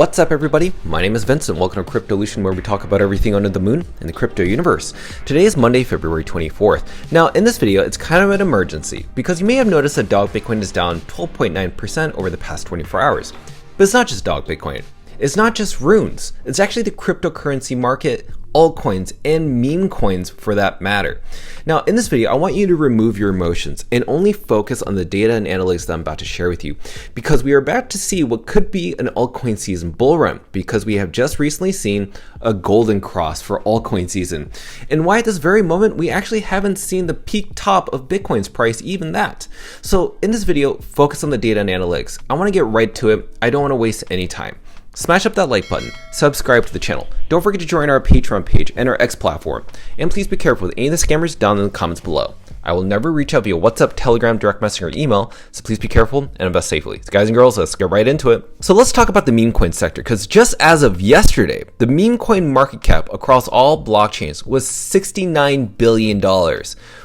What's up everybody? My name is Vincent. Welcome to Cryptolution, where we talk about everything under the moon in the crypto universe. Today is Monday, February 24th. Now in this video, it's kind of an emergency because you may have noticed that dog Bitcoin is down 12.9% over the past 24 hours. But it's not just dog Bitcoin. It's not just runes. It's actually the cryptocurrency market, altcoins, and meme coins for that matter. Now in this video, I want you to remove your emotions and only focus on the data and analytics that I'm about to share with you, because we are about to see what could be an altcoin season bull run, because we have just recently seen a golden cross for altcoin season, and why at this very moment we actually haven't seen the peak top of Bitcoin's price, even that. So in this video, focus on the data and analytics. I want to get right to it. I don't want to waste any time. Smash up that like button, subscribe to the channel, don't forget to join our Patreon page and our X platform, and please be careful with any of the scammers down in the comments below. I will never reach out via WhatsApp, Telegram, direct message, or email, so please be careful and invest safely. So guys and girls, let's get right into it. So let's talk about the meme coin sector, because just as of yesterday, the meme coin market cap across all blockchains was $69 billion.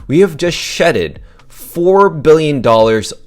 We have just shedded $4 billion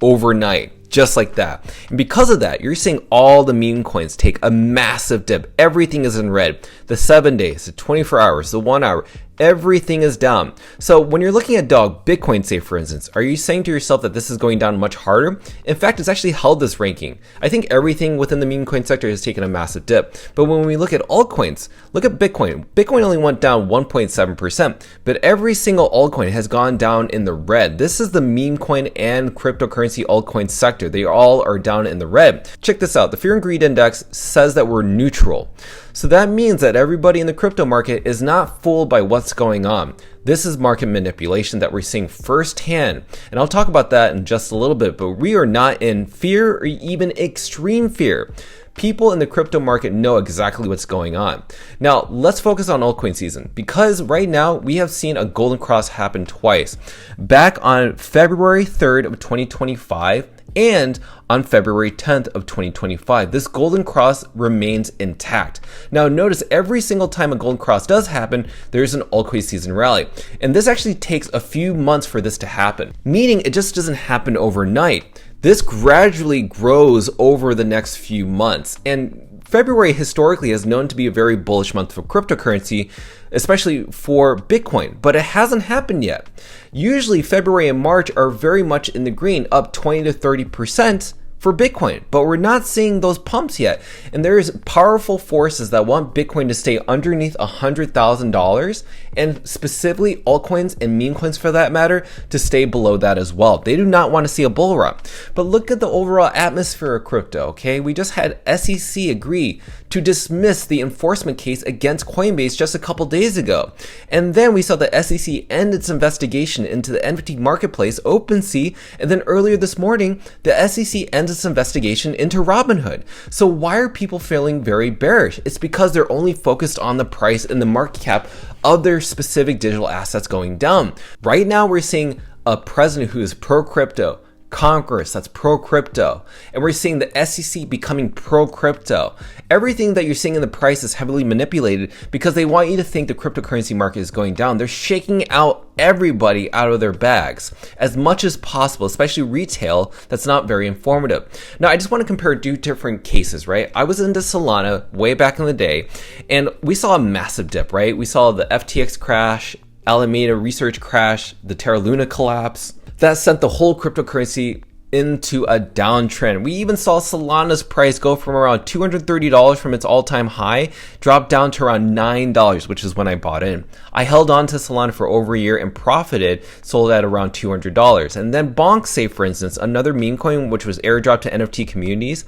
overnight. Just like that. And because of that, you're seeing all the meme coins take a massive dip. Everything is in red. The 7 days, the 24 hours, the 1 hour, everything is down. So when you're looking at dog Bitcoin, say for instance, are you saying to yourself that this is going down much harder? In fact, it's actually held this ranking. I think everything within the meme coin sector has taken a massive dip. But when we look at altcoins, look at Bitcoin. Bitcoin only went down 1.7%, but every single altcoin has gone down in the red. This is the meme coin and cryptocurrency altcoin sector. They all are down in the red. Check this out. The Fear and Greed Index says that we're neutral. So that means that everybody in the crypto market is not fooled by what's going on. This is market manipulation that we're seeing firsthand. And I'll talk about that in just a little bit, but we are not in fear or even extreme fear. People in the crypto market know exactly what's going on. Now, let's focus on altcoin season, because right now we have seen a golden cross happen twice. Back on February 3rd of 2025 and on February 10th of 2025. This golden cross remains intact. Now notice every single time a golden cross does happen, there's an altcoin season rally. And this actually takes a few months for this to happen, meaning it just doesn't happen overnight. This gradually grows over the next few months. And February historically is known to be a very bullish month for cryptocurrency, especially for Bitcoin, but it hasn't happened yet. Usually February and March are very much in the green, up 20 to 30% for Bitcoin, but we're not seeing those pumps yet. And there's powerful forces that want Bitcoin to stay underneath $100,000, and specifically altcoins and meme coins for that matter to stay below that as well. They do not want to see a bull run. But look at the overall atmosphere of crypto, okay? We just had SEC agree to dismiss the enforcement case against Coinbase just a couple days ago. And then we saw the SEC end its investigation into the NFT marketplace, OpenSea, and then earlier this morning, the SEC ends its investigation into Robinhood. So why are people feeling very bearish? It's because they're only focused on the price and the market cap of their specific digital assets going down. Right now, we're seeing a president who is pro-crypto, Congress that's pro-crypto, and we're seeing the SEC becoming pro-crypto. Everything that you're seeing in the price is heavily manipulated because they want you to think the cryptocurrency market is going down. They're shaking out everybody out of their bags as much as possible, especially retail that's not very informative. Now, I just want to compare two different cases, right? I was into Solana way back in the day, and we saw a massive dip, right? We saw the FTX crash, Alameda Research crash, the Terra Luna collapse. That sent the whole cryptocurrency into a downtrend. We even saw Solana's price go from around $230 from its all-time high, drop down to around $9, which is when I bought in. I held on to Solana for over a year and profited, sold at around $200. And then Bonk, say for instance, another meme coin which was airdropped to NFT communities,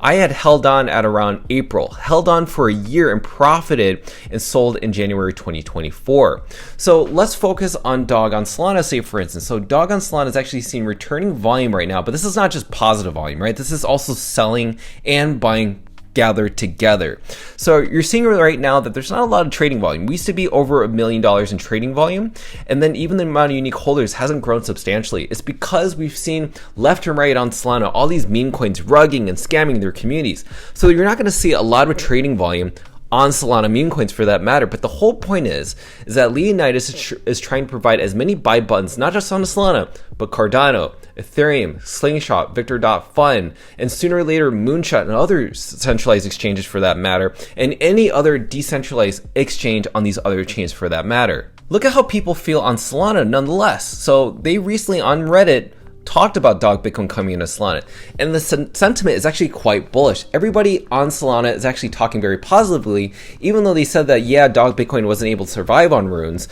I had held on at around April, held on for a year and profited and sold in January 2024. So let's focus on Dog on Solana, say for instance. So Dog on Solana is actually seeing returning volume right now, but this is not just positive volume, right? This is also selling and buying gathered together. So you're seeing right now that there's not a lot of trading volume. We used to be over $1 million in trading volume, and then even the amount of unique holders hasn't grown substantially. It's because we've seen left and right on Solana all these meme coins rugging and scamming their communities. So you're not going to see a lot of trading volume on Solana meme coins for that matter. But the whole point is that Leonidas is trying to provide as many buy buttons, not just on Solana, but Cardano, Ethereum, Slingshot, Victor.fun, and sooner or later Moonshot and other centralized exchanges for that matter, and any other decentralized exchange on these other chains for that matter. Look at how people feel on Solana nonetheless. So they recently on Reddit talked about Dog Bitcoin coming into Solana, and the sentiment is actually quite bullish. Everybody on Solana is actually talking very positively, even though they said that, yeah, Dog Bitcoin wasn't able to survive on runes.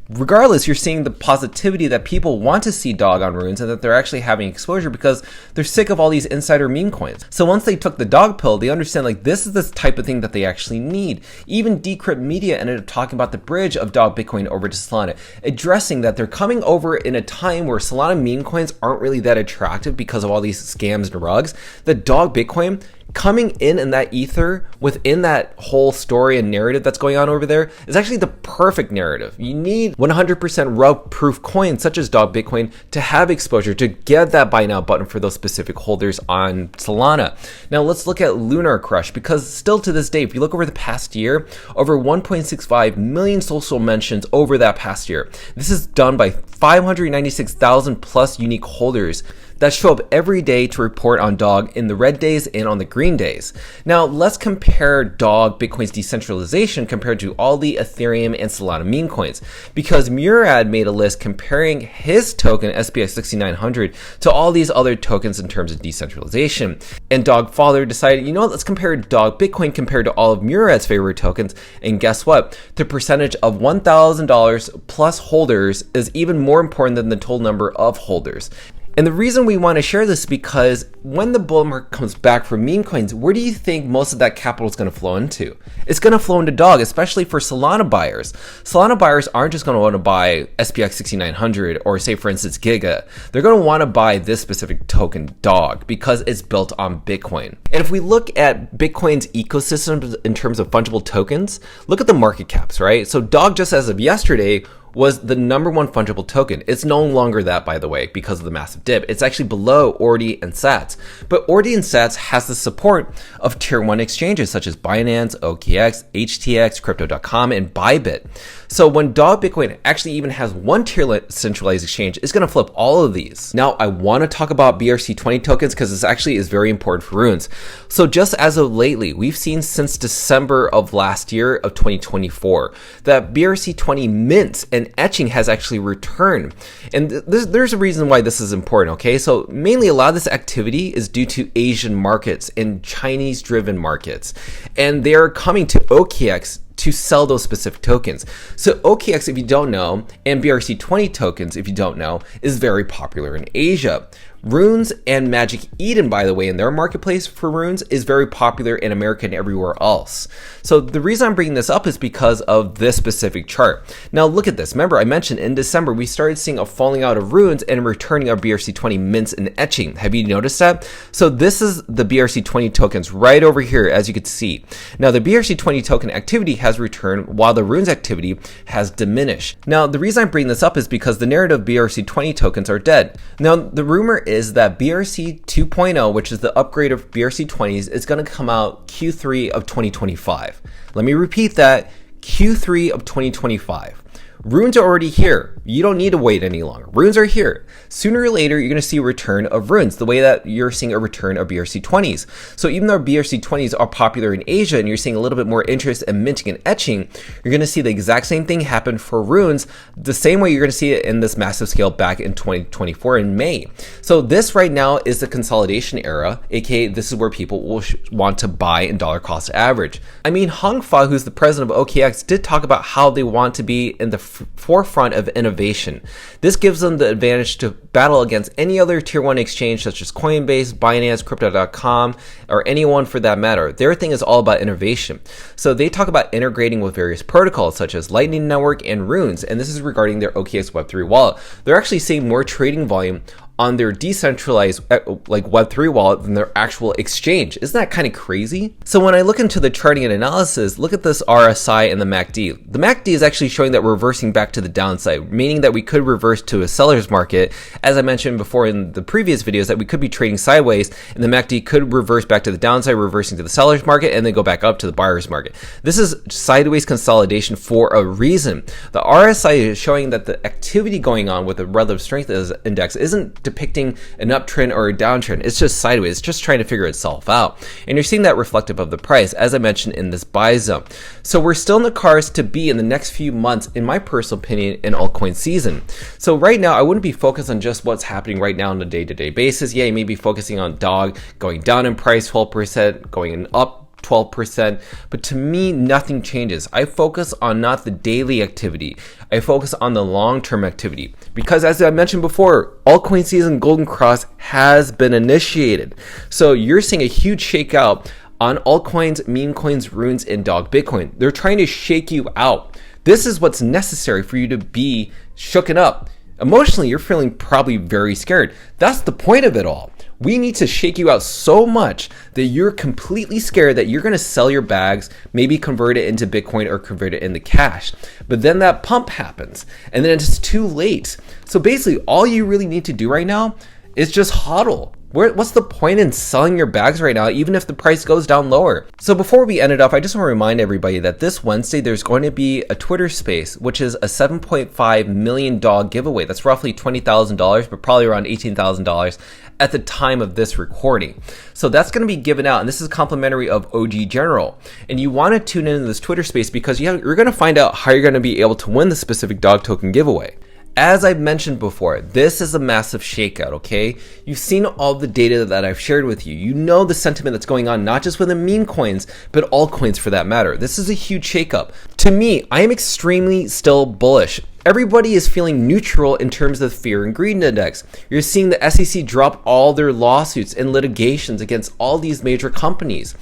Regardless, you're seeing the positivity that people want to see Dog on runes and that they're actually having exposure because they're sick of all these insider meme coins. So once they took the dog pill, they understand like this is the type of thing that they actually need. Even Decrypt Media ended up talking about the bridge of Dog Bitcoin over to Solana, addressing that they're coming over in a time where Solana meme coins aren't really that attractive because of all these scams and rugs. The Dog Bitcoin coming in that ether within that whole story and narrative that's going on over there is actually the perfect narrative. You need 100% rug proof coins such as Dog Bitcoin to have exposure, to get that buy now button for those specific holders on Solana. Now let's look at Lunar Crush, because still to this day, if you look over the past year, over 1.65 million social mentions over that past year. This is done by 596,000 plus unique holders that show up every day to report on Dog in the red days and on the green days. Now let's compare Dog Bitcoin's decentralization compared to all the Ethereum and Solana meme coins, because Murad made a list comparing his token SPX6900 to all these other tokens in terms of decentralization. And Dog Father decided, you know what, let's compare Dog Bitcoin compared to all of Murad's favorite tokens, and guess what? The percentage of $1,000 plus holders is even more important than the total number of holders. And the reason we want to share this is because when the bull market comes back for meme coins, where do you think most of that capital is going to flow into? It's going to flow into Dog, especially for Solana buyers. Solana buyers aren't just going to want to buy SPX 6900 or say for instance Giga. They're going to want to buy this specific token Dog because it's built on Bitcoin. And if we look at Bitcoin's ecosystem in terms of fungible tokens, look at the market caps, right? So Dog, just as of yesterday, was the #1 fungible token. It's no longer that, by the way, because of the massive dip. It's actually below Ordi and Sats. But Ordi and Sats has the support of tier 1 exchanges such as Binance, OKX, HTX, Crypto.com, and Bybit. So when Dog Bitcoin actually even has one tier centralized exchange, it's going to flip all of these. Now, I want to talk about BRC20 tokens because this actually is very important for runes. So just as of lately, we've seen since December of last year of 2024 that BRC20 mints and etching has actually returned. And there's a reason why this is important, okay? So mainly a lot of this activity is due to Asian markets and Chinese driven markets. And they're coming to OKX to sell those specific tokens. So OKX, if you don't know, and BRC20 tokens, if you don't know, is very popular in Asia. Runes and Magic Eden, by the way, in their marketplace for runes is very popular in America and everywhere else. So the reason I'm bringing this up is because of this specific chart. Now look at this. Remember, I mentioned in December, we started seeing a falling out of runes and returning of BRC20 mints and etching. Have you noticed that? So this is the BRC20 tokens right over here, as you can see. Now the BRC20 token activity has returned while the runes activity has diminished. Now the reason I'm bringing this up is because the narrative BRC20 tokens are dead. Now the rumor is that BRC 2.0, which is the upgrade of BRC20s, is going to come out Q3 of 2025. Let me repeat that, Q3 of 2025. Runes are already here. You don't need to wait any longer. Runes are here. Sooner or later, you're going to see a return of runes, the way that you're seeing a return of BRC20s. So even though BRC20s are popular in Asia and you're seeing a little bit more interest in minting and etching, you're going to see the exact same thing happen for runes, the same way you're going to see it in this massive scale back in 2024 in May. So this right now is the consolidation era, aka this is where people will want to buy in dollar cost average. I mean, Hong Fa, who's the president of OKX, did talk about how they want to be in the forefront of innovation. This gives them the advantage to battle against any other tier 1 exchange such as Coinbase, Binance, Crypto.com, or anyone for that matter. Their thing is all about innovation. So they talk about integrating with various protocols such as Lightning Network and Runes, and this is regarding their OKX Web3 wallet. They're actually seeing more trading volume on their decentralized like Web3 wallet than their actual exchange. Isn't that kind of crazy? So when I look into the charting and analysis, look at this RSI and the MACD. The MACD is actually showing that we're reversing back to the downside, meaning that we could reverse to a seller's market. As I mentioned before in the previous videos, that we could be trading sideways and the MACD could reverse back to the downside, reversing to the seller's market, and then go back up to the buyer's market. This is sideways consolidation for a reason. The RSI is showing that the activity going on with the relative strength index isn't depicting an uptrend or a downtrend. It's just sideways. It's just trying to figure itself out. And you're seeing that reflective of the price, as I mentioned in this buy zone. So we're still in the cars to be in the next few months, in my personal opinion, in altcoin season. So right now, I wouldn't be focused on just what's happening right now on a day-to-day basis. Yeah, you may be focusing on DOG going down in price 12%, going up 12%, but to me, nothing changes. I focus on not the daily activity. I focus on the long-term activity because, as I mentioned before, altcoin season Golden Cross has been initiated. So you're seeing a huge shakeout on altcoins, meme coins, runes, and dog Bitcoin. They're trying to shake you out. This is what's necessary for you to be shooken up. Emotionally, you're feeling probably very scared. That's the point of it all. We need to shake you out so much that you're completely scared that you're going to sell your bags, maybe convert it into Bitcoin or convert it into cash. But then that pump happens and then it's too late. So basically all you really need to do right now is just hodl. What's the point in selling your bags right now, even if the price goes down lower? So before we end it off, I just want to remind everybody that this Wednesday, there's going to be a Twitter space, which is a $7.5 million dog giveaway. That's roughly $20,000, but probably around $18,000 at the time of this recording. So that's going to be given out, and this is complimentary of OG General. And you want to tune into this Twitter space because you're going to find out how you're going to be able to win the specific dog token giveaway. As I've mentioned before, this is a massive shakeout, okay? You've seen all the data that I've shared with you. You know the sentiment that's going on, not just within meme coins, but altcoins for that matter. This is a huge shakeup. To me, I am extremely still bullish. Everybody is feeling neutral in terms of fear and greed index. You're seeing the SEC drop all their lawsuits and litigations against all these major companies.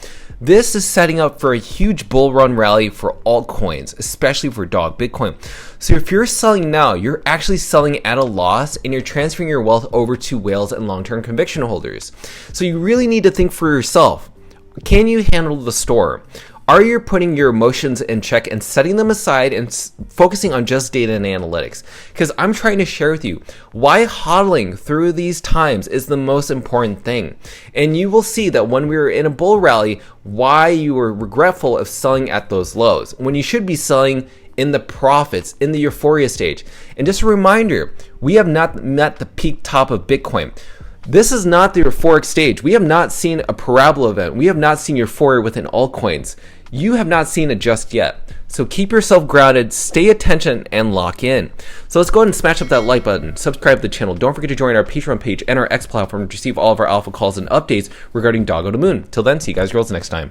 This is setting up for a huge bull run rally for altcoins, especially for dog Bitcoin. So if you're selling now, you're actually selling at a loss and you're transferring your wealth over to whales and long-term conviction holders. So you really need to think for yourself. Can you handle the storm? Are you putting your emotions in check and setting them aside and focusing on just data and analytics? Because I'm trying to share with you why hodling through these times is the most important thing. And you will see that when we were in a bull rally, why you were regretful of selling at those lows, when you should be selling in the profits, in the euphoria stage. And just a reminder, we have not met the peak top of Bitcoin. This is not the euphoric stage. We have not seen a parabola event. We have not seen euphoria within altcoins. You have not seen it just yet. So keep yourself grounded, stay attention, and lock in. So let's go ahead and smash up that like button, subscribe to the channel. Don't forget to join our Patreon page and our X platform to receive all of our alpha calls and updates regarding Doggo to Moon. Till then, see you guys girls next time.